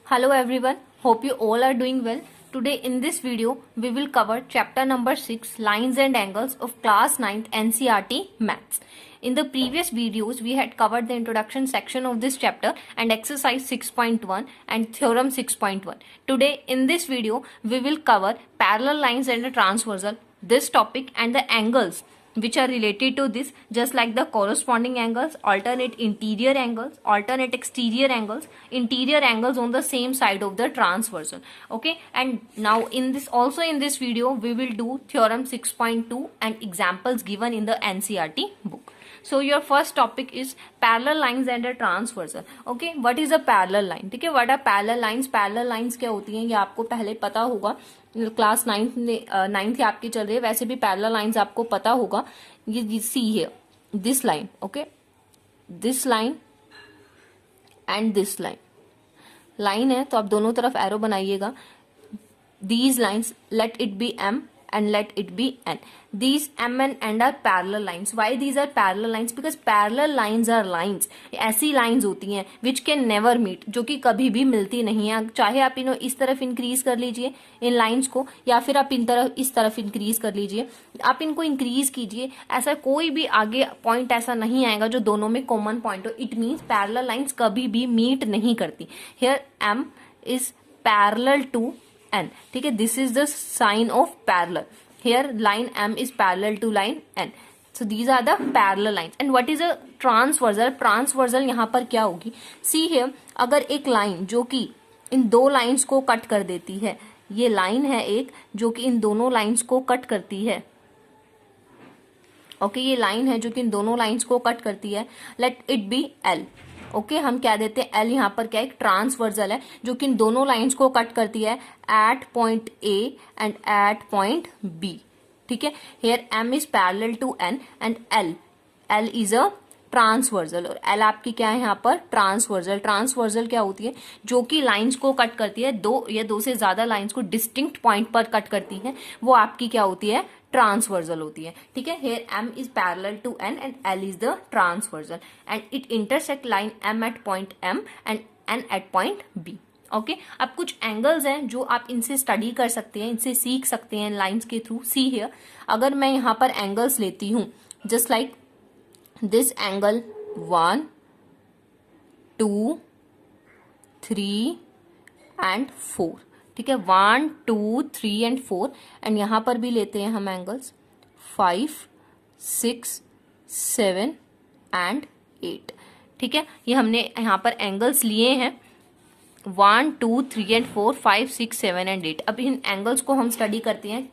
Hello everyone, hope you all are doing well. Today in this video, we will cover chapter number 6, Lines and Angles of class 9th NCERT Maths. In the previous videos, we had covered the introduction section of this chapter and exercise 6.1 and theorem 6.1. Today in this video, we will cover parallel lines and the transversal, this topic and the angles which are related to this, just like the corresponding angles, alternate interior angles, alternate exterior angles, interior angles on the same side of the transversal. Okay, and now in this video we will do theorem 6.2 and examples given in the NCERT book. So your first topic is parallel lines and a transversal. Okay, what is a parallel line? ठीक है, what are parallel lines? Parallel lines क्या होती हैं ये आपको पहले पता होगा, क्लास नाइन्थ आपकी चल रही है, वैसे भी पैरेलल लाइंस आपको पता होगा. ये सी है, this line, okay, this line and this line, line है तो आप दोनों तरफ एरो बनाइएगा. These lines let it be m and let it be n. These m and n are parallel lines. Why these are parallel lines? Because parallel lines are lines. ऐसी lines होती हैं which can never meet, जो कि कभी भी मिलती नहीं है. चाहे आप इन्हें इस तरफ इंक्रीज कर लीजिए इन लाइंस को, या फिर आप इस तरफ इंक्रीज कर लीजिए, आप इनको इंक्रीज कीजिए, ऐसा कोई भी आगे पॉइंट ऐसा नहीं आएगा जो दोनों में कॉमन पॉइंट हो. इट मीन्स पैरेलल लाइंस कभी भी मीट नहीं करती. Here m is parallel to n. ठीक है, this is the sign of parallel. Here line m is parallel to line n. So these are the parallel lines. And what is a transversal? Transversal यहाँ पर क्या होगी? See here, अगर एक line जो कि इन दो लाइंस को कट कर देती है, ये लाइन है एक जो कि इन दोनों लाइंस को कट करती है. ओके, ये लाइन है जो कि इन दोनों लाइंस को कट करती है. Let it B L. Okay, हम क्या देते हैं? एल. यहाँ पर क्या एक ट्रांसवर्सल है जो कि इन दोनों लाइंस को कट करती है at point A and at point B. ठीक है, here M is parallel to N and L is a transversal. और एल आपकी क्या है यहाँ पर? ट्रांसवर्सल. ट्रांसवर्सल क्या होती है? जो कि लाइंस को कट करती है, दो या दो से ज्यादा लाइंस को डिस्टिंक्ट पॉइंट पर कट करती है, वो आपकी क्या होती है? ट्रांसवर्सल होती है. ठीक है, here m is parallel to n and l is the transversal and it intersect line m at point m and n at point b. Okay, अब कुछ एंगल्स हैं जो आप इनसे स्टडी कर सकते हैं, इनसे सीख सकते हैं लाइंस के थ्रू. सी हियर, अगर मैं यहाँ पर एंगल्स लेती हूं, just like this angle 1, 2, 3 and 4. ठीक है, 1, 2, 3 एंड 4. एंड यहां पर भी लेते हैं हम एंगल्स 5, 6, 7 एंड 8. ठीक है, ये हमने यहां पर एंगल्स लिए हैं 1, 2, 3 एंड 4, 5, 6, 7 एंड 8. अब इन एंगल्स को हम स्टडी करते हैं,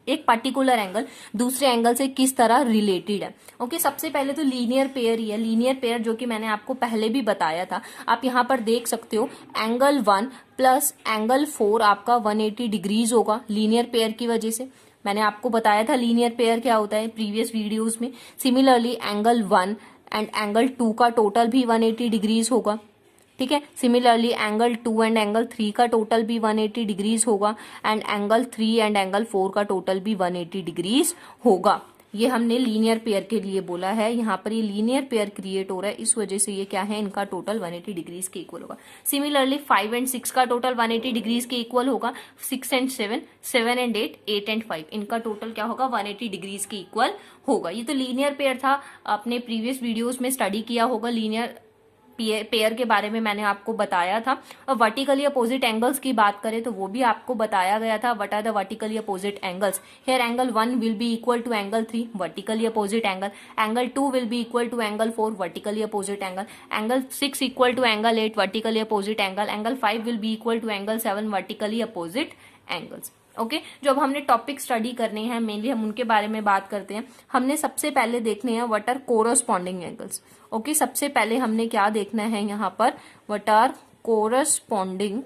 एक पर्टिकुलर एंगल दूसरे एंगल से किस तरह रिलेटेड है. ओके, सबसे पहले तो लीनियर पेयर ही है. लीनियर पेयर जो कि मैंने आपको पहले भी बताया था, आप यहाँ पर देख सकते हो एंगल 1 प्लस एंगल 4 आपका 180 डिग्रीज होगा लीनियर पेयर की वजह से. मैंने आपको बताया था लीनियर पेयर क्या होता है प्रीवियस वीडियोज में. सिमिलरली एंगल 1 एंड एंगल 2 का टोटल भी 180 डिग्रीज होगा. ठीक है, सिमिलरली एंगल 2 एंड एंगल 3 का टोटल भी 180 डिग्रीज होगा एंड एंगल 3 एंड एंगल 4 का टोटल भी 180 डिग्रीज होगा. ये हमने लीनियर पेयर के लिए बोला है. यहाँ पर ये लीनियर पेयर क्रिएट हो रहा है, इस वजह से ये क्या है, इनका टोटल 180 डिग्रीज के इक्वल होगा. सिमिलरली 5 एंड 6 का टोटल 180 डिग्रीज के इक्वल होगा. 6 एंड 7, 7 एंड 8, 8 एंड 5, इनका टोटल क्या होगा? 180 डिग्रीज के इक्वल होगा. ये तो लीनियर पेयर था, आपने प्रीवियस वीडियोज में स्टडी किया होगा. लीनियर पेयर के बारे में मैंने आपको बताया था. और वर्टिकली अपोजिट एंगल्स की बात करें तो वो भी आपको बताया गया था. What are the vertically opposite angles? Here angle 1 will be equal to angle 3, vertically opposite angle. Angle 2 will be equal to angle 4, vertically opposite angle. Angle 6 equal to angle 8, vertically opposite angle. Angle 5 will be equal to angle 7, vertically opposite angles. Okay, जो अब हमने topic study करने हैं mainly हम उनके बारे में बात करते हैं. हमने सबसे पहले देखने हैं what are corresponding angles. Okay, सबसे पहले हमने क्या देखना है यहाँ पर? What are corresponding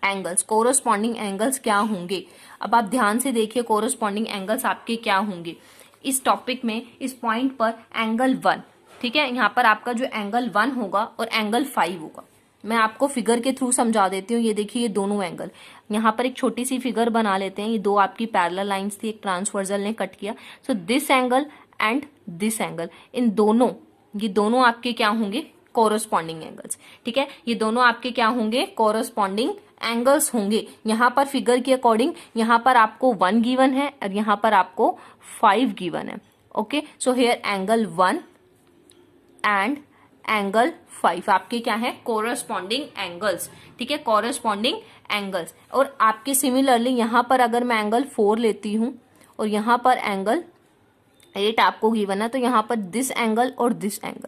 angles. Corresponding angles क्या होंगे? अब आप ध्यान से देखिए कोरस्पॉन्डिंग एंगल्स आपके क्या होंगे इस टॉपिक में. इस पॉइंट पर एंगल 1, ठीक है, यहाँ पर आपका जो एंगल 1 होगा और एंगल 5 होगा. मैं आपको फिगर के थ्रू समझा देती हूँ. ये देखिए, ये दोनों एंगल, यहाँ पर एक छोटी सी फिगर बना लेते हैं. ये दो आपकी पैरेलल लाइंस थी, एक ट्रांसवर्सल ने कट किया. So this angle and this angle, in दोनों, ये दोनों आपके क्या होंगे? Corresponding angles. ठीक है, ये दोनों आपके क्या होंगे, कोरोस्पॉन्डिंग एंगल्स होंगे। यहां पर फिगर के अकॉर्डिंग यहां पर आपको 1 गिवन है और यहां पर आपको 5 गिवन है। Okay, so here angle 1 and angle 5 आपके क्या है, कोरोस्पॉन्डिंग एंगल्स। ठीक है, कोरोस्पॉन्डिंग एंगल्स। और आपके सिमिलरली यहां पर अगर मैं एंगल 4 लेती हूं और यहां पर एंगल 8 आपको गिवन है, तो यहां पर दिस एंगल और दिस एंगल।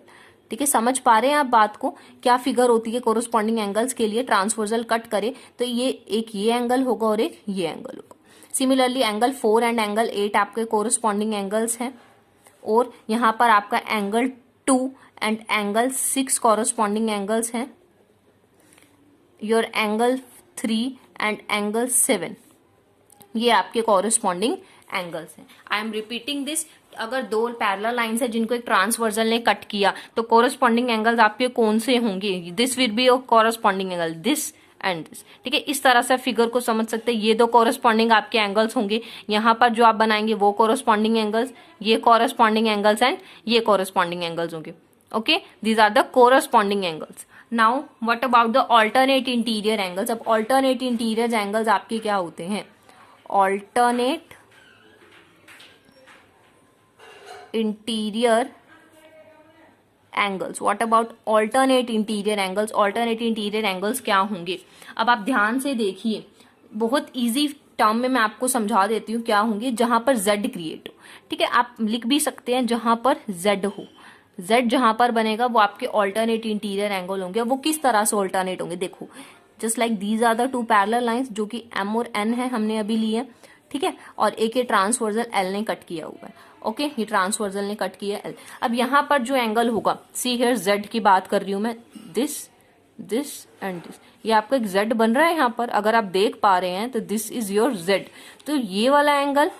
ठीक है, समझ पा रहे हैं आप बात को, क्या फिगर होती है कोरोस्पॉन्डिंग एंगल्स के लिए। ट्रांसवर्सल कट करे तो ये एक ये एंगल होगा और एक ये एंगल होगा। सिमिलरली एंगल 4 एंड एंगल 8 आपके कोरोस्पॉन्डिंग एंगल्स हैं। और यहां पर आपका angle 2 and angle 6 corresponding angles हैं। योर एंगल 3 एंड एंगल 7 ये आपके कोरोस्पॉन्डिंग एंगल्स हैं। आई एम रिपीटिंग दिस, अगर दो पैरेलल लाइंस है जिनको एक ट्रांसवर्सल ने कट किया तो कोरोस्पॉन्डिंग एंगल्स आपके कौन से होंगे, this will be your corresponding angle, this and this. ठीक है, इस तरह से फिगर को समझ सकते हैं। ये दो कोरोस्पॉन्डिंग आपके एंगल्स होंगे, यहां पर जो आप बनाएंगे वो कोरोस्पॉन्डिंग एंगल्स, ये कोरोस्पॉन्डिंग एंगल्स एंड ये कोरोस्पॉन्डिंग एंगल्स होंगे। Okay, these are the corresponding angles. Now what about the alternate interior angles. अब ऑल्टरनेट इंटीरियर एंगल्स आपके क्या होते हैं, alternate interior angles. What about alternate interior angles, alternate interior angles क्या होंगे। अब आप ध्यान से देखिए, बहुत इजी टर्म में मैं आपको समझा देती हूँ क्या होंगे। जहां पर जेड क्रिएट हो, ठीक है, आप लिख भी सकते हैं जहां पर जेड हो, जेड जहां पर बनेगा वो आपके ऑल्टरनेट इंटीरियर एंगल होंगे। वो किस तरह से ऑल्टरनेट होंगे, देखो just like these are the two parallel lines जो कि एम और एन है, हमने अभी लिए। ठीक है, और एक ये ट्रांसवर्सल एल ने कट किया हुआ है। ओके, ये ट्रांसवर्सल ने कट किया एल। अब यहां पर जो एंगल होगा, सी हियर जेड की बात कर रही हूं मैं, दिस दिस एंड दिस, ये आपका एक जेड बन रहा है यहां पर, अगर आप देख पा रहे हैं तो दिस इज योर जेड। तो ये वाला एंगल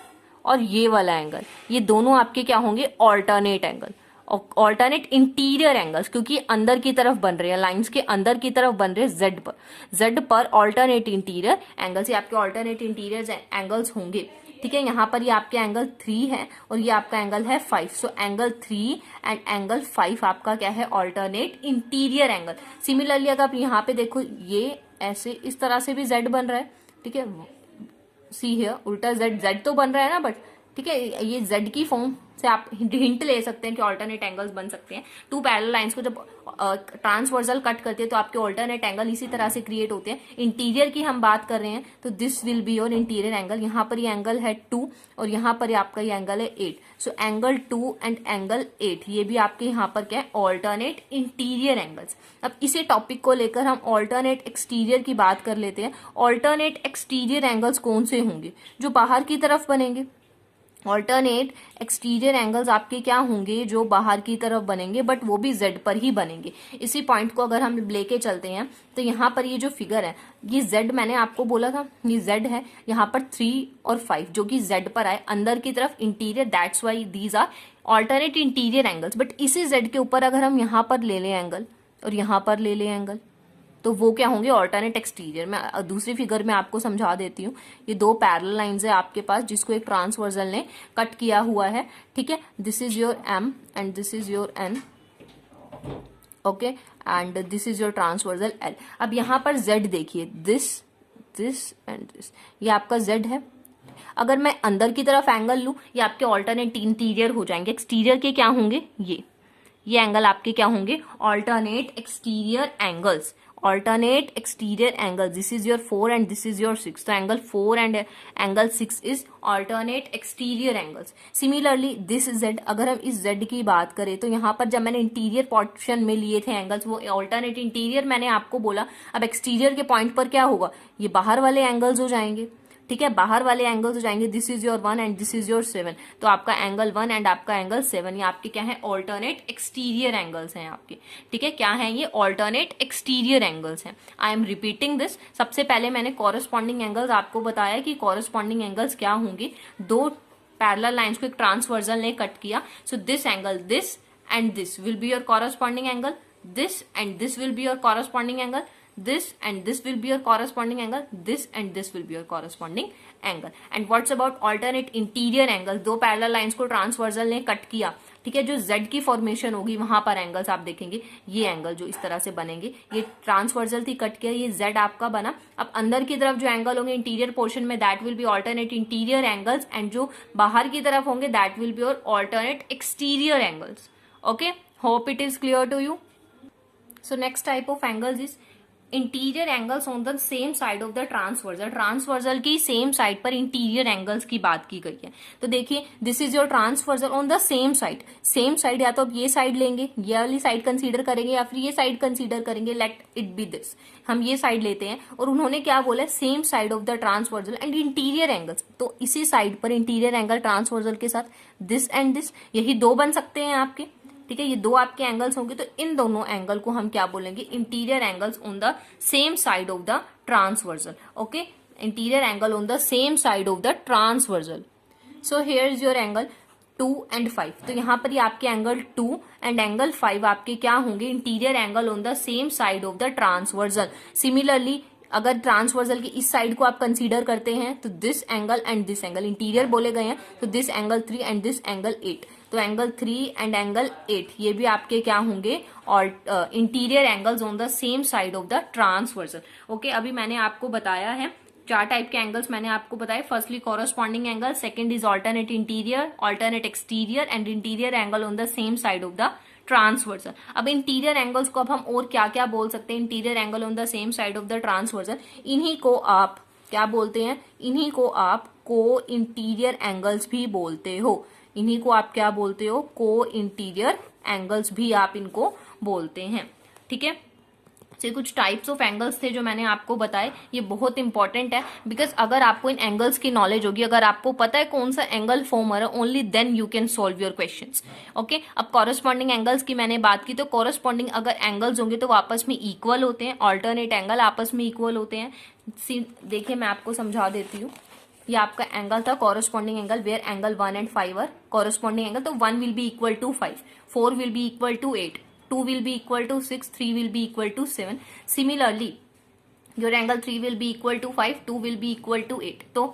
और ये वाला एंगल, ये दोनों आपके क्या होंगे, alternate angle, alternate interior angles, क्योंकि अंदर की तरफ बन रहे हैं, लाइंस के अंदर की तरफ बन रहे हैं जेड पर ऑल्टरनेट इंटीरियर एंगल्स, ये आपके ऑल्टरनेट इंटीरियर एंगल्स होंगे। ठीक है, यहां पर ये आपके एंगल 3 है और ये आपका एंगल है 5। सो एंगल 3 एंड एंगल 5 आपका क्या है, ऑल्टरनेट इंटीरियर एंगल। सिमिलरली अगर आप यहाँ पे देखो, ये ऐसे इस तरह से भी जेड बन रहा है। ठीक है, सी हियर उल्टा जेड तो बन रहा है ना, बट ठीक है, ये जेड की फॉर्म से आप हिंट ले सकते हैं कि ऑल्टरनेट एंगल्स बन सकते हैं। टू पैरेलल लाइंस को जब ट्रांसवर्सल कट करते हैं तो आपके ऑल्टरनेट एंगल इसी तरह से क्रिएट होते हैं। इंटीरियर की हम बात कर रहे हैं तो this will be your interior angle. यहाँ पर ये एंगल है 2 और यहाँ पर आपका ये एंगल है 8। सो एंगल 2 एंड एंगल 8 ये भी आपके यहाँ पर क्या है, ऑल्टरनेट इंटीरियर एंगल्स। अब इसी टॉपिक को लेकर हम ऑल्टरनेट एक्सटीरियर की बात कर लेते हैं। ऑल्टरनेट एक्सटीरियर एंगल्स कौन से होंगे, जो बाहर की तरफ बनेंगे। ऑल्टरनेट एक्सटीरियर एंगल्स आपके क्या होंगे, जो बाहर की तरफ बनेंगे, बट वो भी जेड पर ही बनेंगे। इसी पॉइंट को अगर हम लेके चलते हैं तो यहाँ पर ये जो फिगर है, ये जेड मैंने आपको बोला था, ये जेड है, यहाँ पर 3 और 5 जो कि जेड पर आए अंदर की तरफ interior, that's why these are alternate interior angles. But इसी जेड के ऊपर अगर हम यहाँ पर ले लें एंगल और यहाँ पर ले लें एंगल, तो वो क्या होंगे, ऑल्टरनेट एक्सटीरियर। मैं दूसरी फिगर में आपको समझा देती हूँ। ये दो पैरेलल लाइंस है आपके पास जिसको एक ट्रांसवर्सल ने कट किया हुआ है। ठीक है, this is your M and this is your N. Okay, and this is your transversal L. अब यहां पर जेड देखिए, दिस दिस एंड दिस, ये आपका जेड है। अगर मैं अंदर की तरफ एंगल लूं, ये आपके ऑल्टरनेट इंटीरियर हो जाएंगे। एक्सटीरियर के क्या होंगे, ये एंगल आपके क्या होंगे, alternate exterior angles. Alternate exterior angle, this is your 4 and this is your 6। तो angle 4 and angle 6 is alternate exterior angles. Similarly this Z, अगर हम इस जेड की बात करें तो यहाँ पर जब मैंने इंटीरियर पोर्शन में लिए थे एंगल्स, वो ऑल्टरनेट इंटीरियर मैंने आपको बोला। अब एक्सटीरियर के पॉइंट पर क्या होगा, ये बाहर वाले एंगल्स हो जाएंगे। ठीक है, बाहर वाले एंगल्स हो जाएंगे। This is your 1 and this is your 7। तो आपका एंगल 1 एंड आपका एंगल 7 ये आपके क्या है, ऑल्टरनेट एक्सटीरियर एंगल्स हैं आपके। ठीक है, क्या है ये, ऑल्टरनेट एक्सटीरियर एंगल्स हैं। I am repeating this. सबसे पहले मैंने कॉरेस्पॉन्डिंग एंगल्स आपको बताया कि कॉरेस्पॉन्डिंग एंगल्स क्या होंगे। दो पैरेलल लाइंस को एक ट्रांसवर्सल ने कट किया। So this angle, this and this will be your corresponding angle, this and this will be your corresponding angle, this and this will be your corresponding angle, this and this will be your corresponding angle. And what's about alternate interior angle, दो parallel lines को transversal ने cut किया ठीक है। जो Z की formation होगी वहां पर एंगल्स आप देखेंगे, ये एंगल जो इस तरह से बनेंगे, ये ट्रांसवर्जल थी, कट किया, ये जेड आपका बना। अब अंदर की तरफ जो एंगल होंगे इंटीरियर पोर्शन में, that will be alternate interior angles, and जो बाहर की तरफ होंगे that will be your alternate exterior angles. Okay, hope it is clear to you. So next type of angles is interior angles on the same side of the transversal. Transversal की same side पर interior angles की बात की गई है। तो देखिए, this is your transversal on the same side. Same side या तो आप ये साइड लेंगे, ये वाली साइड कंसीडर करेंगे, या फिर ये साइड कंसीडर करेंगे। लेट इट बी दिस, हम ये साइड लेते हैं और उन्होंने क्या बोला, same side of the transversal and interior angles. तो इसी साइड पर इंटीरियर एंगल ट्रांसवर्जल के साथ दिस एंड दिस, यही दो बन सकते हैं आपके। ठीक है, ये दो आपके एंगल्स होंगे, तो इन दोनों एंगल को हम क्या बोलेंगे, interior angles on the same side of the transversal. Okay, interior angle on the same side of the transversal. So here is your angle 2 and 5। तो यहाँ पर ये आपके एंगल 2 एंड एंगल 5 आपके क्या होंगे, interior angle on the same side of the transversal. Similarly अगर transversal की इस साइड को आप कंसीडर करते हैं तो this angle and this angle interior बोले गए हैं, तो this angle 3 and this angle 8। तो एंगल 3 एंड एंगल 8 ये भी आपके क्या होंगे, और interior angles on the same side of the transversal. Okay, अभी मैंने आपको बताया है 4 टाइप के एंगल्स मैंने आपको बताया। Firstly corresponding angle, second is alternate interior, alternate exterior and interior angle on the same side of the transversal. अब इंटीरियर एंगल्स को अब हम और क्या क्या बोल सकते हैं, interior angle on the same side of the transversal, इन्हीं को आप क्या बोलते हैं, इन्हीं को आप को इंटीरियर एंगल्स भी बोलते हो। इन्हीं को आप क्या बोलते हो, को इंटीरियर एंगल्स भी आप इनको बोलते हैं। ठीक है, से कुछ टाइप्स ऑफ एंगल्स थे जो मैंने आपको बताए, ये बहुत इंपॉर्टेंट है, बिकॉज अगर आपको इन एंगल्स की नॉलेज होगी, अगर आपको पता है कौन सा एंगल फॉर्म हो रहा है, only then you can solve your questions. Okay, अब कॉरस्पॉन्डिंग एंगल्स की मैंने बात की, तो कॉरस्पॉन्डिंग अगर एंगल्स होंगे तो वो आपस में इक्वल होते हैं, ऑल्टरनेट एंगल आपस में इक्वल होते हैं। देखिए मैं आपको समझा देती हूँ, ये आपका एंगल था corresponding angle, where angle 1 and 5 are corresponding angle. तो 1 will be equal to 5, 4 will be equal to 8, 2 will be equal to 6, 3 will be equal to 7. Similarly, your angle 3 will be equal to 5, 2 will be equal to 8. तो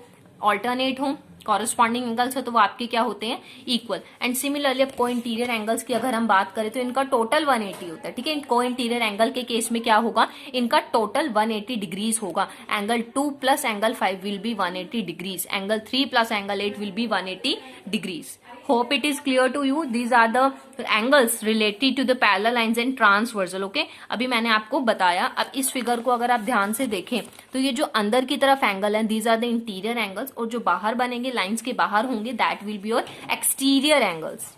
alternate हो corresponding angles है तो वो आपके क्या होते हैं, इक्वल। एंड सिमिलरली अब को इंटीरियर एंगल्स की अगर हम बात करें तो इनका टोटल 180 होता है। ठीक है, को इंटीरियर एंगल के केस में क्या होगा, इनका टोटल 180 डिग्रीज होगा। Angle 2 plus angle 5 will be 180 degrees, angle 3 plus angle 8 will be 180 degrees. Hope it is clear to you. These are the angles related to the parallel lines and transversal. Okay, अभी मैंने आपको बताया। अब इस figure को अगर आप ध्यान से देखें तो ये जो अंदर की तरफ एंगल है, these are the interior angles, और जो बाहर बनेंगे लाइंस के बाहर होंगे that will be your exterior angles.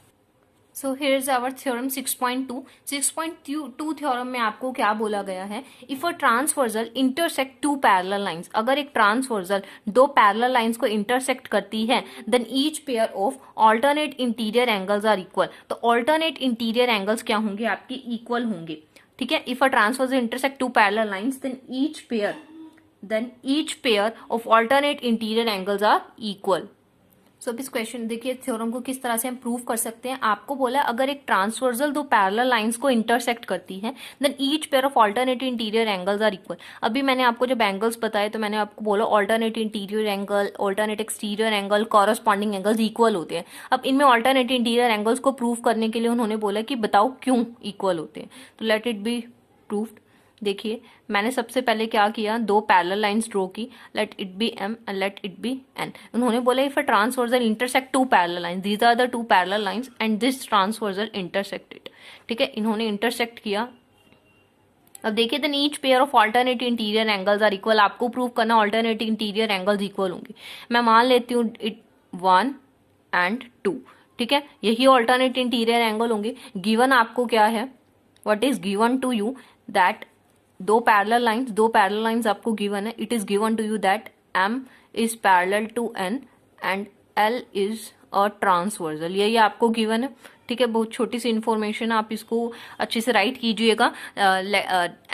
So here is our theorem 6.2। 6.2 theorem में आपको क्या बोला गया है, if a transversal intersect 2 parallel lines, अगर एक ट्रांसवर्जल 2 पैरेलल लाइंस को इंटरसेक्ट करती है, then each pair of alternate interior angles are equal. तो ऑल्टरनेट इंटीरियर एंगल्स क्या होंगे, आपके इक्वल होंगे। ठीक है, if a transversal intersect 2 parallel lines then each pair of alternate interior angles are equal. So इस क्वेश्चन देखिए थ्योरम को किस तरह से हम प्रूव कर सकते हैं। आपको बोला अगर एक ट्रांसवर्जल 2 पैरेलल लाइंस को इंटरसेक्ट करती है then each pair of alternate interior angles are equal. अभी मैंने आपको जब एंगल्स बताए तो मैंने आपको बोला alternate interior angle, alternate exterior angle, corresponding angles equal होते हैं। अब इनमें ऑल्टरनेट इंटीरियर एंगल्स को प्रूव करने के लिए उन्होंने बोला कि बताओ क्यों इक्वल होते हैं। तो लेट इट बी प्रूव्ड। देखिए मैंने सबसे पहले क्या किया, 2 पैरेलल लाइंस ड्रॉ की, let it be M and let it be N. उन्होंने बोला if a transversal intersect 2 parallel lines, these are the 2 parallel lines and this transversal intersected. ठीक है, इन्होंने इंटरसेक्ट किया। अब देखिए then each pair of alternate interior angles are equal. आपको prove करना ऑल्टरनेट इंटीरियर एंगल्स इक्वल होंगे। मैं मान लेती हूँ इट 1 and 2। ठीक है, यही ऑल्टरनेट इंटीरियर एंगल होंगे। गिवन आपको क्या है, what is given to you, that 2 parallel lines आपको गिवन है। It is given to you that M is parallel to N and L is a transversal, यही आपको गिवन है। ठीक है, बहुत छोटी सी इंफॉर्मेशन, आप इसको अच्छे से राइट कीजिएगा।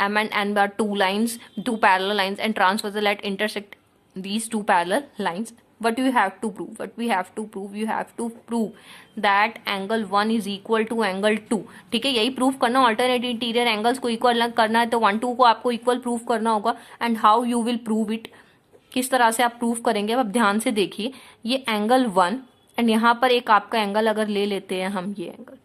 M and N are 2 lines, 2 parallel lines and transversal at intersect these 2 parallel lines. What you have to prove? What we have to prove? You have to prove that angle 1 is equal to angle 2। ठीक है, यही prove करना। Alternate interior angles को equal करना है तो 1, 2 को आपको इक्वल प्रूव करना होगा। And how you will prove it, किस तरह से आप प्रूव करेंगे, अब ध्यान से देखिए। ये एंगल 1 एंड यहाँ पर एक आपका एंगल अगर ले लेते हैं हम, ये एंगल,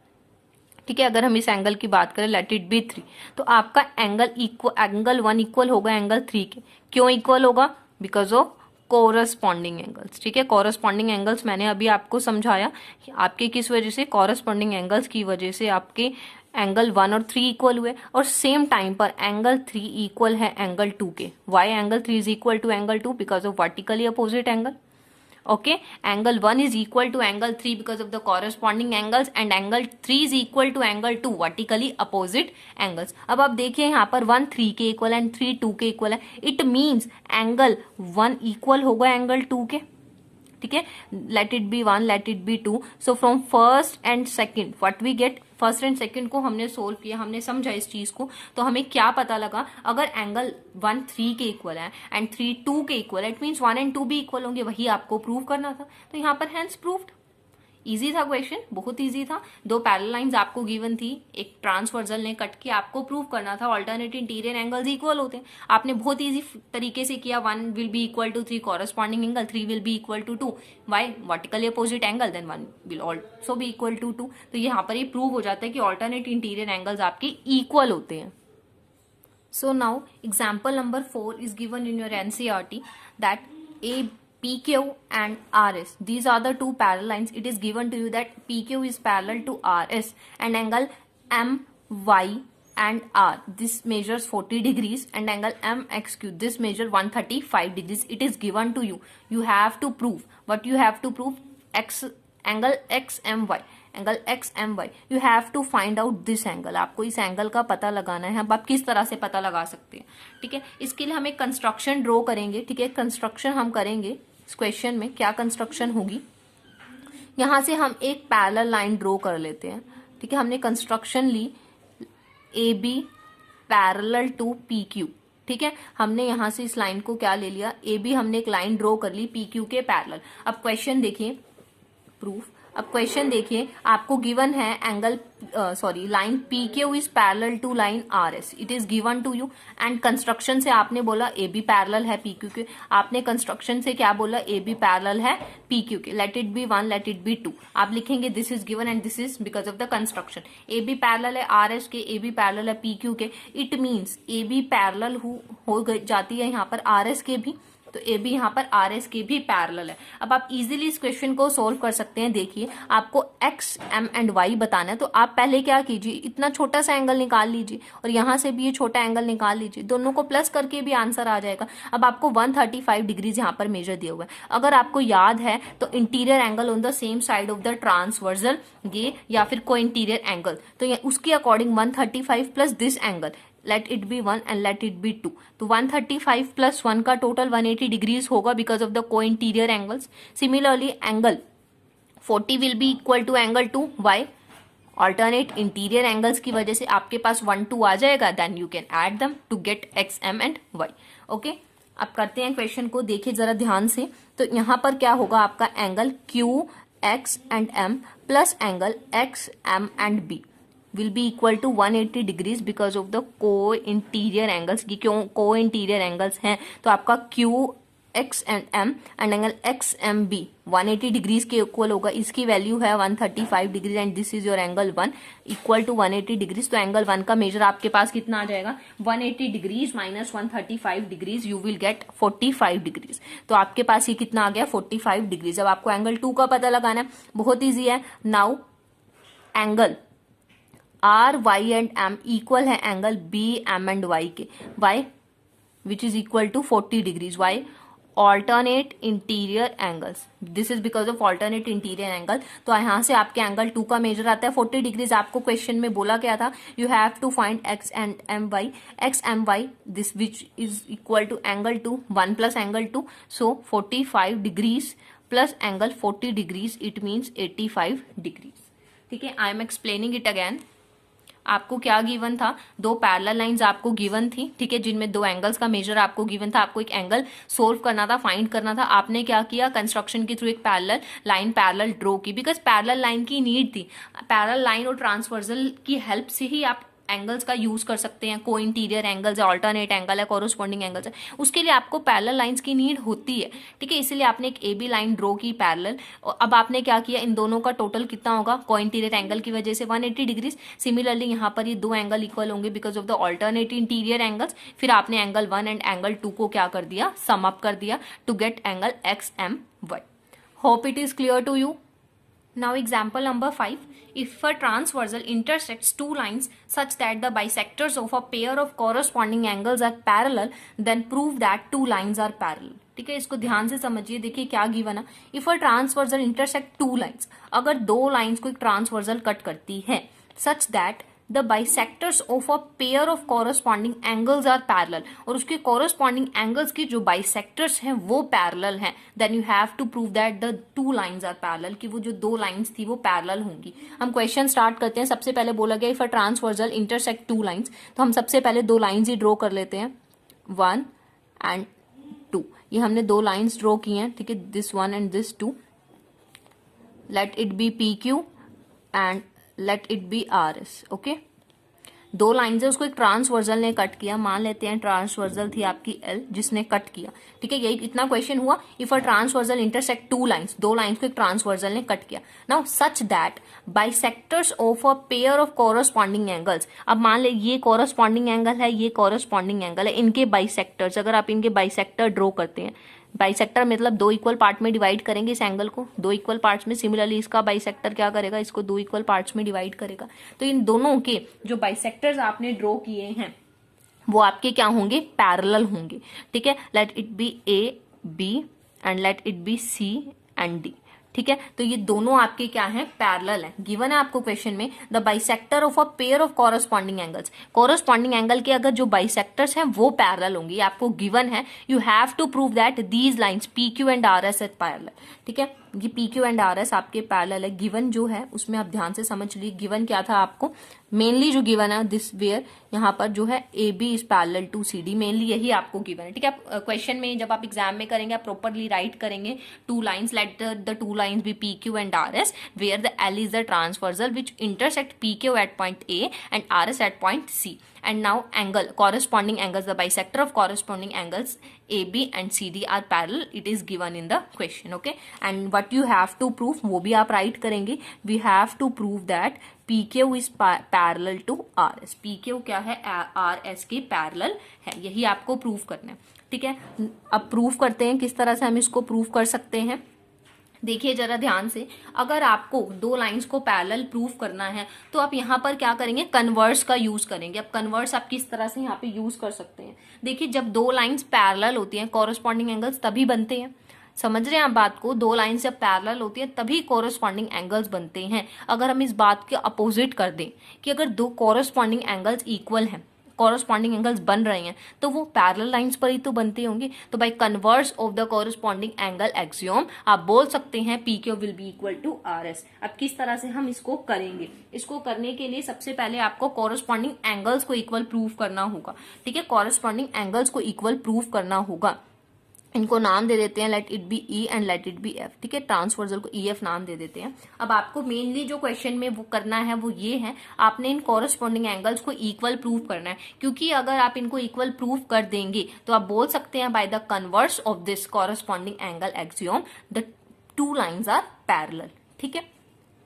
ठीक है, अगर हम इस एंगल की बात करें, लेट इट बी 3, तो आपका एंगल 1 इक्वल होगा एंगल 3 के। क्यों इक्वल होगा? बिकॉज ऑफ कोरस्पॉन्डिंग एंगल्स, ठीक है। कोरस्पॉन्डिंग एंगल्स मैंने अभी आपको समझाया, आपके किस वजह से, कोरस्पॉन्डिंग एंगल्स की वजह से आपके एंगल 1 और 3 इक्वल हुए, और सेम टाइम पर एंगल 3 इक्वल है एंगल 2 के। Why angle 3 is equal to angle 2? Because of vertically opposite angle. Okay, angle 1 is equal to angle 3 because of the corresponding angles, and angle 3 is equal to angle 2, vertically opposite angles. अब आप देखिए यहाँ पर 1 3 के equal and 3 2 के equal है, it means angle 1 equal होगा angle 2 के, ठीक है। Let it be 1, let it be 2, so from first and second what we get, first and second को हमने सोल्व किया, हमने समझा इस चीज को, तो हमें क्या पता लगा, अगर एंगल 1 3 के इक्वल है एंड 3 2 के इक्वल है, इट मीन्स 1 एंड 2 भी इक्वल होंगे, वही आपको प्रूव करना था। तो यहाँ पर हैंस प्रूव्ड। इजी था क्वेश्चन, बहुत इजी था। दो पैरेलल लाइंस आपको गिवन थी, एक ट्रांसवर्सल ने कट किया, आपको प्रूव करना था ऑल्टरनेट इंटीरियर एंगल्स इक्वल होते हैं। आपने बहुत इजी तरीके से किया, 1 will be equal to 3 corresponding angle, 3 will be equal to 2 why vertically opposite angle, then 1 will also be equal to 2। तो यहाँ पर ये प्रूव हो जाता है कि ऑल्टरनेट इंटीरियर एंगल्स आपके इक्वल होते हैं। So now example number 4 is given in your NCERT that PQ and RS, these are the two parallel lines. It is given to you that PQ is parallel to RS and angle MY and R, this measures 40 degrees, and angle MXQ, this measure 135 degrees. It is given to you. You have to prove, what you have to prove, angle XMY, angle X M Y, you have to find out this angle. आपको इस angle का पता लगाना है। अब आप किस तरह से पता लगा सकते हैं, ठीक है। इसके लिए हम एक कंस्ट्रक्शन ड्रॉ करेंगे, ठीक है। कंस्ट्रक्शन हम करेंगे इस क्वेश्चन में, क्या कंस्ट्रक्शन होगी, यहां से हम एक पैरेलल लाइन ड्रॉ कर लेते हैं, ठीक है। हमने कंस्ट्रक्शन ली A B parallel to P Q, ठीक है। हमने यहां से इस लाइन को क्या ले लिया, ए बी हमने एक लाइन ड्रॉ कर ली पी क्यू के पैरेलल। अब क्वेश्चन देखिए, प्रूफ, अब क्वेश्चन देखिए, आपको गिवन है angle line P Q is parallel to line R S, it is given to you, and construction से आपने बोला ए बी पैरेलल है पी क्यू के, आपने कंस्ट्रक्शन से क्या बोला, ए बी पैरेलल है पी क्यू के। Let it be 1, let it be 2, आप लिखेंगे this is given and this is because of the construction. A B parallel है आर एस के, ए बी पैरेलल है पी क्यू के, it means A B parallel हो जाती है यहाँ पर आर एस के भी, तो ए बी यहाँ पर आर एस के भी पैरेलल है। अब आप इजीली इस क्वेश्चन को सोल्व कर सकते हैं। देखिए, आपको एक्स एम एंड वाई बताना है, तो आप पहले क्या कीजिए, इतना छोटा सा एंगल निकाल लीजिए और यहाँ से भी ये छोटा एंगल निकाल लीजिए, दोनों को प्लस करके भी आंसर आ जाएगा। अब आपको 135 डिग्रीज यहाँ पर मेजर दिया हुआ है। अगर आपको याद है तो interior angle on the same side of the transversal, ये या फिर को इंटीरियर एंगल, तो उसके according 135 plus this angle, let it be 1 and let it be 2, तो 135 प्लस 1 का टोटल 180 डिग्रीज होगा because of the co interior angles. Similarly angle 40 will be equal to angle 2, why alternate interior angles की वजह से आपके पास 1 2 आ जाएगा, then you can add them to get X M and Y. Okay, अब करते हैं क्वेश्चन को, देखिए जरा ध्यान से। तो यहाँ पर क्या होगा, आपका angle Q X and M plus angle X M and B will be equal to 180 degrees because of the co interior angles की। क्यों को इंटीरियर एंगल्स हैं, तो आपका Q X and M and angle X M B 180 degrees के equal होगा। इसकी value है 135 degrees and this is your angle 1 equal to 180 degrees. तो एंगल 1 का मेजर आपके पास कितना आ जाएगा, 180 degrees minus 135 degrees, you will gate 45 degrees. तो आपके पास ये कितना आ गया, 45 डिग्रीज। अब आपको एंगल 2 का पता लगाना है, बहुत ईजी है। Now angle R Y and M equal है angle B M and Y के, Y which is equal to 40 degrees, why alternate interior angles, this is because of alternate interior angle. तो यहां से आपके एंगल 2 का major आता है 40 degrees. आपको क्वेश्चन में बोला गया था you have to find X and M Y, X M Y this which is equal to angle 2 1 plus angle 2, सो 45 degrees plus angle 40 degrees, it means 85 degrees. ठीक है, I am explaining it again. आपको क्या given था, दो parallel lines आपको given थी, ठीक है, जिनमें दो एंगल्स का मेजर आपको गिवन था। आपको एक एंगल सोल्व करना था, फाइंड करना था। आपने क्या किया, कंस्ट्रक्शन के थ्रू एक पैरेलल लाइन ड्रॉ की, बिकॉज पैरेलल लाइन की नीड थी। पैरेलल लाइन और ट्रांसवर्सल की हेल्प से ही आप एंगल्स का यूज कर सकते हैं, को इंटीरियर एंगल्स है, ऑल्टरनेट एंगल है, कोरोस्पॉन्डिंग एंगल्स है, उसके लिए आपको पैरेलल लाइंस की नीड होती है, ठीक है। इसीलिए आपने एक ए बी लाइन ड्रॉ की पैरेलल, और अब आपने क्या किया, इन दोनों का टोटल कितना होगा, को इंटीरियर एंगल की वजह से 180 डिग्रीज। सिमिलरली यहाँ पर ये दो एंगल इक्वल होंगे because of the alternate interior angles. फिर आपने एंगल 1 एंड एंगल 2 को क्या कर दिया, सम अप कर दिया to get angle X M Y. Hope it is clear to you. Now example number 5. If a transversal intersects two lines such that the bisectors of a pair of corresponding angles are parallel, then prove that two lines are parallel. ठीक है, इसको ध्यान से समझिए। देखिए क्या given है, if a transversal intersect two lines, अगर दो लाइन्स को एक ट्रांसवर्सल कट करती है, such that the bisectors of a pair of corresponding angles are parallel, और उसके कॉरस्पॉन्डिंग एंगल्स की जो बाइसेक्टर्स हैं वो पैरेलल हैं, then you have to prove that the two lines are parallel, कि वो जो दो लाइंस थी वो पैरेलल होंगी। हम क्वेश्चन स्टार्ट करते हैं। सबसे पहले बोला गया if a transversal intersect two lines, तो हम सबसे पहले दो लाइंस ही ड्रॉ कर लेते हैं, 1 एंड 2। ये हमने दो लाइंस ड्रॉ की हैं, ठीक है, this 1 and this 2। Late it B P Q and let it B R S. Okay, दो लाइंस है, उसको एक ट्रांसवर्सल ने कट किया, मान लेते हैं ट्रांसवर्सल थी आपकी एल जिसने कट किया, ठीक है। यही इतना क्वेश्चन हुआ, if a transversal intersect two lines, दो लाइंस को एक ट्रांसवर्सल ने कट किया। Now such that bisectors of a pair of corresponding angles, अब मान ले ये कॉरस्पॉन्डिंग एंगल है, ये कॉरस्पॉन्डिंग एंगल है, इनके बाइसेक्टर्स, अगर आप इनके बाइसेक्टर ड्रॉ करते हैं, बाइसेक्टर मतलब दो इक्वल पार्ट में डिवाइड करेंगे इस एंगल को, दो इक्वल पार्ट्स में। सिमिलरली इसका बाइसेक्टर क्या करेगा, इसको दो इक्वल पार्ट्स में डिवाइड करेगा। तो इन दोनों के जो बाइसेक्टर्स आपने ड्रॉ किए हैं वो आपके क्या होंगे, पैरेलल होंगे, ठीक है। Let it be A B and let it be C and D, ठीक है। तो ये दोनों आपके क्या हैं, पैरेलल हैं। गिवन है आपको क्वेश्चन में the bisector of a pair of corresponding angles, corresponding angle के अगर जो बाइसेक्टर्स हैं वो पैरेलल होंगे, ये आपको गिवन है। You have to prove that these lines P Q and R S at parallel, ठीक है। ये P Q and R S आपके पैरेलल है। गिवन जो है उसमें आप ध्यान से समझ लीजिए, गिवन क्या था आपको, मेनली जो गिवन है दिस वेयर, यहाँ पर जो है A B is parallel to C D, mainly यही आपको गिवन है, ठीक है। क्वेश्चन में जब आप एग्जाम में करेंगे आप प्रॉपरली राइट करेंगे, two lines, let the two lines be P Q and R S, where the L is the transversal which intersect P Q at point A and R S at point C. And now angle, corresponding angles, the bisector of corresponding angles AB and CD are parallel. It is given in the question, okay. And what you have to prove, वो भी आप write करेंगे. We have to prove that PQ is parallel to RS. PQ क्या है, RS के parallel है, यही आपको prove करना है, ठीक है। अब prove करते हैं, किस तरह से हम इसको prove कर सकते हैं। देखिए जरा ध्यान से, अगर आपको दो लाइंस को पैरेलल प्रूफ करना है तो आप यहाँ पर क्या करेंगे, कन्वर्स का यूज करेंगे। अब कन्वर्स आप किस तरह से यहाँ पे यूज कर सकते हैं, देखिए जब दो लाइंस पैरेलल होती हैं कॉरस्पॉन्डिंग एंगल्स तभी बनते हैं, समझ रहे हैं आप बात को। दो लाइंस जब पैरेलल होती है तभी कॉरस्पॉन्डिंग एंगल्स बनते हैं। अगर हम इस बात के अपोजिट कर दें कि अगर दो कॉरस्पॉन्डिंग एंगल्स इक्वल हैं, कॉरस्पॉन्डिंग एंगल्स बन रहे हैं, तो वो पैरेलल लाइंस पर ही तो बनते होंगे। तो by converse of the corresponding angle axiom आप बोल सकते हैं P Q will be equal to R S. अब किस तरह से हम इसको करेंगे, इसको करने के लिए सबसे पहले आपको कॉरस्पॉन्डिंग एंगल्स को इक्वल प्रूव करना होगा, ठीक है। कॉरस्पॉन्डिंग एंगल्स को इक्वल प्रूव करना होगा। इनको नाम दे देते हैं, let it be E and let it be F, ठीक है। ट्रांसवर्सल को ई एफ नाम दे देते हैं। अब आपको मेनली जो क्वेश्चन में वो करना है वो ये है, आपने इन कॉरस्पॉन्डिंग एंगल्स को इक्वल प्रूव करना है, क्योंकि अगर आप इनको इक्वल प्रूव कर देंगे तो आप बोल सकते हैं by the converse of this corresponding angle axiom the two lines are parallel, ठीक है।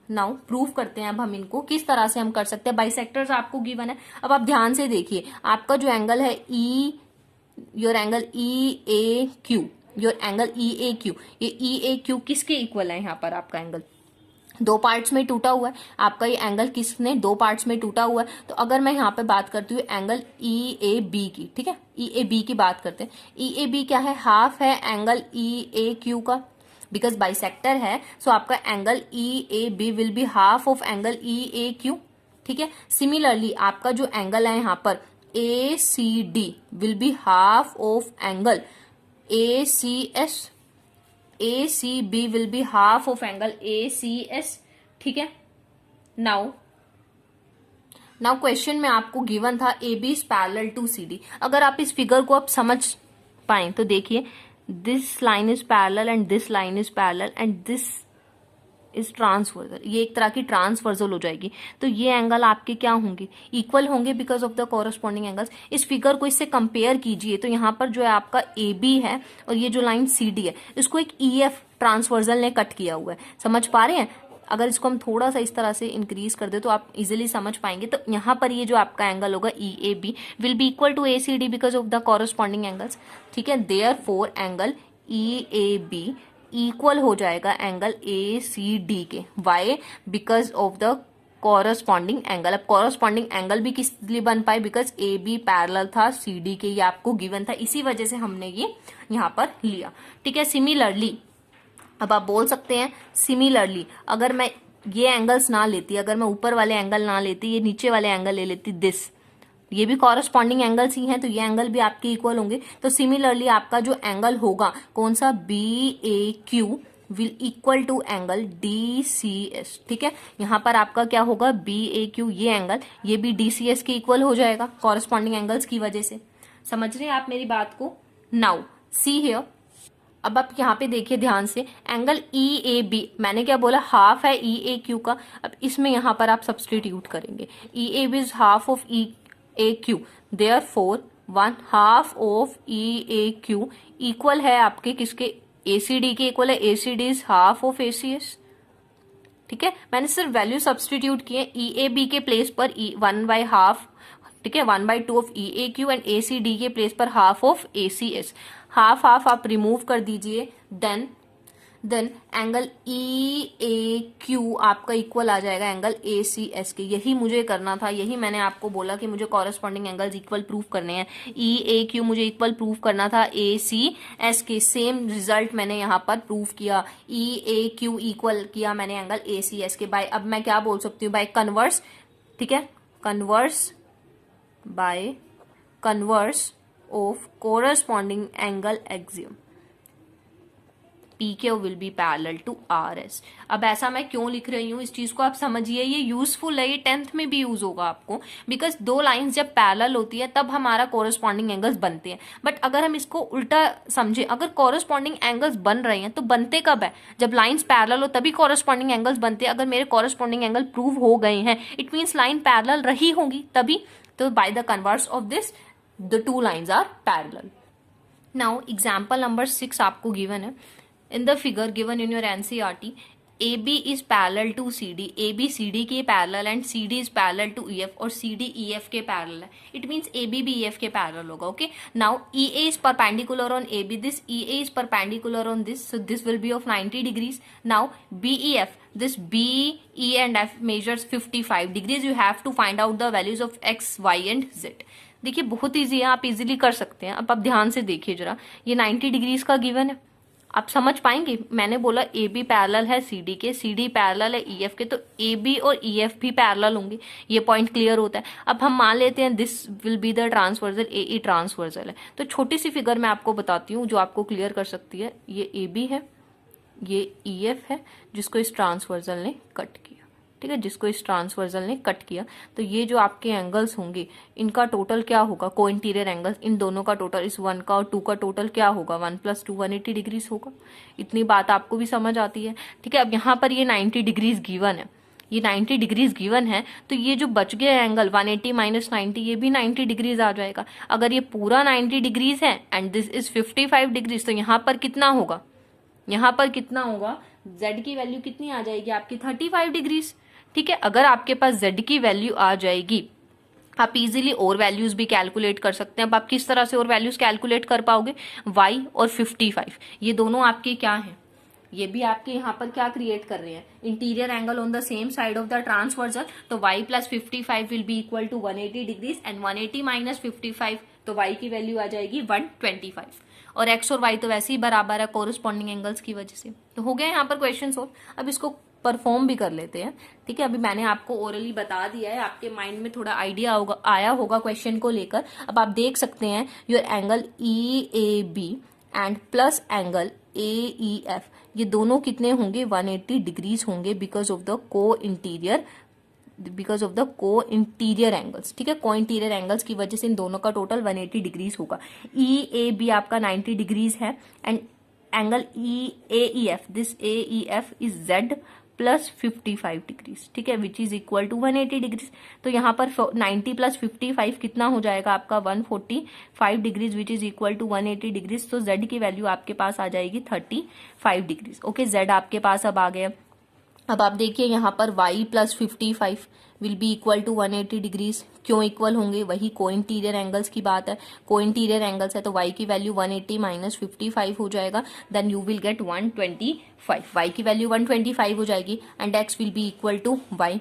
नाउ प्रूव करते हैं। अब हम इनको किस तरह से हम कर सकते हैं, बाइसेक्टर्स आपको गिवन है। अब आप ध्यान से देखिए, आपका जो एंगल है E, your angle E A Q, your angle E A Q, ये ई ए क्यू किसके इक्वल है, यहाँ पर आपका एंगल दो पार्ट्स में टूटा हुआ है। आपका ये एंगल किसने, दो पार्ट्स में टूटा हुआ है। तो अगर मैं यहाँ पे बात करती हूँ एंगल ई ए बी की, ठीक है, ई ए बी की बात करते हैं। ई ए बी क्या है, हाफ है एंगल ई ए क्यू का, बिकॉज बाइसेक्टर है, सो आपका angle E A B will be half of angle E A Q, ठीक है। सिमिलरली आपका जो एंगल है यहाँ पर ACD will be half of angle ACS, ACB will be half of angle ACS, ठीक है। नाउ क्वेश्चन में आपको गिवन था AB is parallel to CD। अगर आप इस फिगर को आप समझ पाए तो देखिए, this line is parallel and this line is parallel and this is transversal, ये एक तरह की ट्रांसवर्सल हो जाएगी। तो ये एंगल आपके क्या होंगे, इक्वल होंगे because of the corresponding angles. इस फिगर को इससे कंपेयर कीजिए तो यहाँ पर जो है आपका ए बी है और ये जो लाइन सी डी है इसको एक ई एफ ट्रांसवर्सल ने कट किया हुआ है। समझ पा रहे हैं? अगर इसको हम थोड़ा सा इस तरह से इंक्रीज कर दे तो आप इजीली समझ पाएंगे। तो यहाँ पर ये जो आपका एंगल होगा E A B will be equal to A C D because of the corresponding angles. ठीक है, therefore angle E A B equal हो जाएगा एंगल ए सी डी के। Why? Because of the corresponding angle. अब corresponding angle भी किस लिए बन पाए, बिकॉज ए बी पैरेलल था सी डी के, ये आपको गिवन था, इसी वजह से हमने ये यहाँ पर लिया। ठीक है, सिमिलरली अब आप बोल सकते हैं सिमिलरली अगर मैं ये एंगल्स ना लेती, अगर मैं ऊपर वाले एंगल ना लेती, ये नीचे वाले एंगल ले लेती, दिस, ये भी कॉरस्पॉन्डिंग एंगल्स ही हैं तो ये एंगल भी आपके इक्वल होंगे। तो सिमिलरली आपका जो एंगल होगा कौन सा, B A Q will equal to angle D C S. ठीक है, यहाँ पर आपका क्या होगा, बी ए क्यू, ये एंगल ये भी डी सी एस के इक्वल हो जाएगा कॉरस्पॉन्डिंग एंगल्स की वजह से। समझ रहे हैं आप मेरी बात को? नाउ सी हियर, अब आप यहाँ पे देखिए ध्यान से, एंगल ई ए बी मैंने क्या बोला, हाफ है ई ए क्यू का। अब इसमें यहाँ पर आप सब्सटीट्यूट करेंगे, E A B is half of E A Q, therefore 1/2 of E A Q equal है आपके किसके, ए सी डी के इक्वल है, A C D is half of A C S. ठीक है, मैंने सिर्फ वैल्यू सब्सटीट्यूट किए, ई ए बी के प्लेस पर 1/2, ठीक है, 1/2 of E A Q and A C D के प्लेस पर half of A C S. Half half आप रिमूव कर दीजिए, then angle E A Q आपका इक्वल आ जाएगा एंगल ए सी एस के। यही मुझे करना था, यही मैंने आपको बोला कि मुझे कॉरस्पॉन्डिंग एंगल्स इक्वल प्रूफ करने हैं। ई ए क्यू मुझे इक्वल प्रूफ करना था ए सी एस के, सेम रिजल्ट मैंने यहाँ पर प्रूफ किया, ई ए क्यू इक्वल किया मैंने एंगल ए सी एस के बाय, अब मैं क्या बोल सकती हूँ, बाय कन्वर्स। ठीक है, converse by converse of corresponding angle axiom, PQ will be parallel to RS। अब ऐसा मैं क्यों लिख रही हूँ, इस चीज को आप समझिए, ये यूजफुल है, ये 10th में भी यूज होगा आपको, बिकॉज दो लाइंस जब पैरेलल होती है तब हमारा कॉरस्पॉन्डिंग एंगल्स बनते हैं। बट अगर हम इसको उल्टा समझे, अगर कॉरस्पॉन्डिंग एंगल्स बन रहे हैं तो बनते कब है, जब लाइंस पैरेलल हो तभी कॉरस्पॉन्डिंग एंगल्स बनते हैं। अगर मेरे कॉरस्पॉन्डिंग एंगल प्रूव हो गए हैं इट मीन्स लाइन पैरेलल रही होगी तभी, तो bye the converse of this the two lines are parallel. Now example number 6 आपको given है, in the figure given in your NCERT, AB is parallel to CD, AB CD के parallel and CD is parallel to EF और CD EF के parallel है, it means AB भी EF के parallel होगा। okay, now EA is perpendicular on AB, this EA is perpendicular on this, so this will be of 90 degrees. Now BEF, this B, E and F measures 55 degrees, you have to find out the values of X, Y and Z। देखिए बहुत easy है, आप easily कर सकते हैं। अब आप ध्यान से देखिए जरा, ये 90 डिग्रीज का गिवन है, आप समझ पाएंगे। मैंने बोला ए बी पैरेलल है सी डी के, सी डी पैरेलल है ई एफ के, तो ए बी और ई एफ भी पैरेलल होंगे, ये पॉइंट क्लियर होता है। अब हम मान लेते हैं this will be the transversal, A E transversal है, तो छोटी सी फिगर मैं आपको बताती हूँ जो आपको क्लियर कर सकती है। ये ए बी है, ये ई एफ है जिसको इस ट्रांसवर्सल ने कट किया, ठीक है, जिसको इस ट्रांसवर्सल ने कट किया। तो ये जो आपके एंगल्स होंगे इनका टोटल क्या होगा, को इंटीरियर एंगल्स, इन दोनों का टोटल, इस 1 का और 2 का टोटल क्या होगा, 1 + 2 180 डिग्रीज होगा। इतनी बात आपको भी समझ आती है। ठीक है, अब यहाँ पर ये 90 डिग्रीज गिवन है, ये 90 डिग्रीज गिवन है, तो ये जो बच गया एंगल 180 - 90 ये भी 90 डिग्रीज आ जाएगा। अगर ये पूरा 90 डिग्रीज है एंड दिस इज 55 डिग्रीज, तो यहाँ पर कितना होगा, यहाँ पर कितना होगा, z की वैल्यू कितनी आ जाएगी आपकी 35 डिग्रीज। ठीक है, अगर आपके पास z की वैल्यू आ जाएगी, आप इजीली और वैल्यूज भी कैलकुलेट कर सकते हैं। अब आप किस तरह से और वैल्यूज कैलकुलेट कर पाओगे, y और 55 ये दोनों आपके क्या हैं, ये भी आपके यहाँ पर क्या क्रिएट कर रहे हैं, interior angle on the same side of the transversal. तो y + 55 will be equal to 180 degrees and 180 - 55, तो y की वैल्यू आ जाएगी 125, और x और y तो वैसे ही बराबर है कोरस्पॉन्डिंग एंगल्स की वजह से। तो हो गया यहाँ पर क्वेश्चन सोल्व। अब इसको परफॉर्म भी कर लेते हैं। ठीक है, अभी मैंने आपको ओरली बता दिया है, आपके माइंड में थोड़ा आइडिया आया होगा क्वेश्चन को लेकर। अब आप देख सकते हैं your angle E A B and plus angle A E F, ये दोनों कितने होंगे, 180 डिग्रीज होंगे because of the co interior angles. ठीक है, को इंटीरियर एंगल्स की वजह से इन दोनों का टोटल 180 डिग्रीज होगा। ई ए बी आपका 90 डिग्रीज है and angle E A E F, this A E F is Z plus 55 degrees, ठीक है, which is equal to 180 degrees. तो यहाँ पर 90 प्लस 55 कितना हो जाएगा आपका 145 degrees, which is equal to 180 degrees. तो z की वैल्यू आपके पास आ जाएगी 35 डिग्रीज। ओके, z आपके पास अब आ गया। अब आप देखिए यहाँ पर y plus 55 will be equal to 180 degrees. क्यों इक्वल होंगे, वही कोइंटीरियर एंगल्स की बात है, कोइंटीरियर एंगल्स है तो y की वैल्यू 180 माइनस 55 हो जाएगा, then you will get 125। y की वैल्यू 125 हो जाएगी and x will be equal to y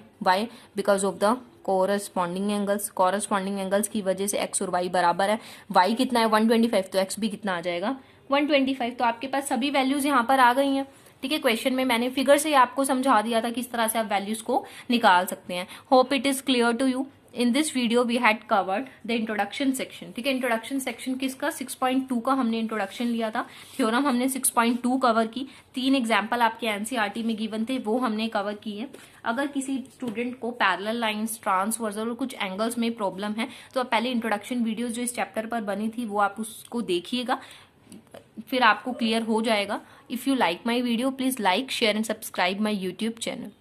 because of the corresponding angles की वजह से x और y बराबर है। y कितना है 125, तो x भी कितना आ जाएगा 125। तो आपके पास सभी वैल्यूज यहाँ पर आ गई हैं, ठीक है। क्वेश्चन में मैंने फिगर से आपको समझा दिया था किस तरह से आप वैल्यूज को निकाल सकते हैं। Hope it is clear to you. In this video we had covered the introduction section, ठीक है। इंट्रोडक्शन सेक्शन किसका, 6.2 का हमने इंट्रोडक्शन लिया था। थ्योरम हमने 6.2 कवर की। 3 एग्जाम्पल आपके एनसीईआरटी में गिवन थे, वो हमने कवर किए। अगर किसी स्टूडेंट को पैरेलल लाइंस, ट्रांसवर्सल और कुछ एंगल्स में प्रॉब्लम है तो आप पहले इंट्रोडक्शन वीडियोज जो इस चैप्टर पर बनी थी वो आप उसको देखिएगा, फिर आपको क्लियर हो जाएगा। If you like my video please like, share and subscribe my YouTube channel.